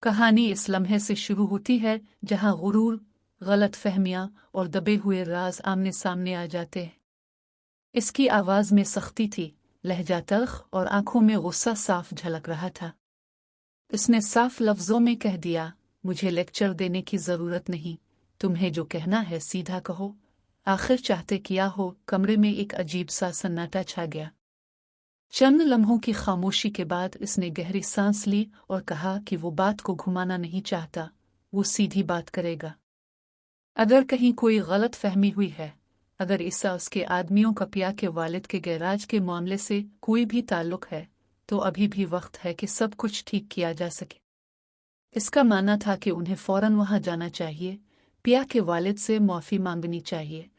कहानी इस लम्हे से शुरू होती है जहां गुरूर, गलत फहमियां और दबे हुए राज आमने सामने आ जाते हैं। इसकी आवाज़ में सख्ती थी, लहजा तल्ख और आंखों में गुस्सा साफ झलक रहा था। इसने साफ लफ्जों में कह दिया, मुझे लेक्चर देने की ज़रूरत नहीं, तुम्हें जो कहना है सीधा कहो। आखिर चाहते किया हो। कमरे में एक अजीब सा सन्नाटा छा गया। चंद लम्हों की खामोशी के बाद इसने गहरी सांस ली और कहा कि वो बात को घुमाना नहीं चाहता, वो सीधी बात करेगा। अगर कहीं कोई गलत फहमी हुई है, अगर ईसा उसके आदमियों का पिया के वालिद के गैराज के मामले से कोई भी ताल्लुक है, तो अभी भी वक्त है कि सब कुछ ठीक किया जा सके। इसका मानना था कि उन्हें फौरन वहां जाना चाहिए, पिया के वालिद से माफ़ी मांगनी चाहिए,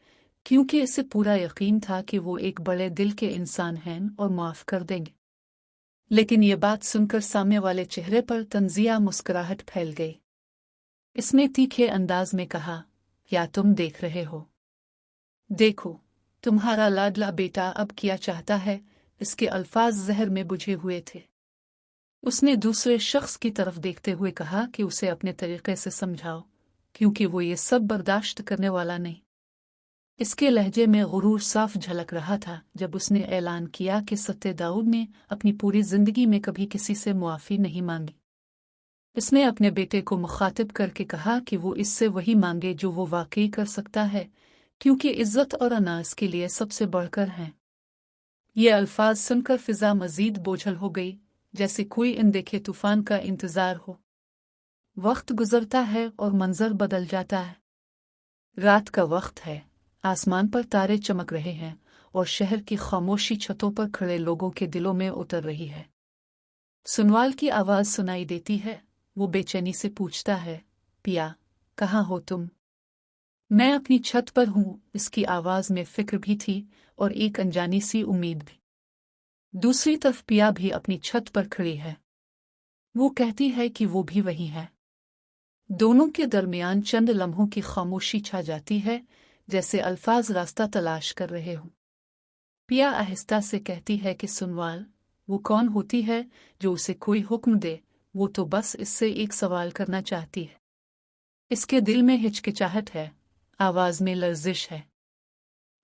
क्योंकि इसे पूरा यकीन था कि वो एक बड़े दिल के इंसान हैं और माफ़ कर देंगे। लेकिन ये बात सुनकर सामने वाले चेहरे पर तंजिया मुस्कुराहट फैल गई। इसने तीखे अंदाज में कहा, क्या तुम देख रहे हो? देखो, तुम्हारा लाडला बेटा अब क्या चाहता है। इसके अल्फाज जहर में बुझे हुए थे। उसने दूसरे शख्स की तरफ देखते हुए कहा कि उसे अपने तरीके से समझाओ, क्योंकि वो ये सब बर्दाश्त करने वाला नहीं। इसके लहजे में गुरूर साफ झलक रहा था जब उसने ऐलान किया कि सत्ते दाऊद ने अपनी पूरी जिंदगी में कभी किसी से मुआफ़ी नहीं मांगी। इसने अपने बेटे को मुखातिब करके कहा कि वो इससे वही मांगे जो वो वाकई कर सकता है, क्योंकि इज्जत और अनाज के लिए सबसे बढ़कर हैं। ये अल्फाज सुनकर फिजा मजीद बोझल हो गई, जैसे कोई अनदेखे तूफान का इंतजार हो। वक्त गुजरता है और मंजर बदल जाता है। रात का वक्त है, आसमान पर तारे चमक रहे हैं और शहर की खामोशी छतों पर खड़े लोगों के दिलों में उतर रही है। सुनवाल की आवाज़ सुनाई देती है। वो बेचैनी से पूछता है, पिया, कहाँ हो तुम? मैं अपनी छत पर हूँ। इसकी आवाज़ में फिक्र भी थी और एक अनजानी सी उम्मीद भी। दूसरी तरफ पिया भी अपनी छत पर खड़ी है। वो कहती है कि वो भी वही है। दोनों के दरमियान चंद लम्हों की खामोशी छा जाती है, जैसे अल्फाज रास्ता तलाश कर रहे हों। पिया आहिस्ता से कहती है कि सुनवाल, वो कौन होती है जो उसे कोई हुक्म दे? वो तो बस इससे एक सवाल करना चाहती है। इसके दिल में हिचकिचाहट है, आवाज़ में लर्जिश है।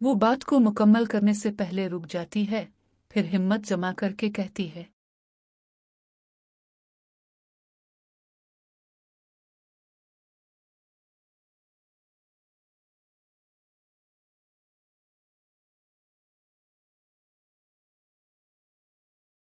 वो बात को मुकम्मल करने से पहले रुक जाती है, फिर हिम्मत जमा करके कहती है,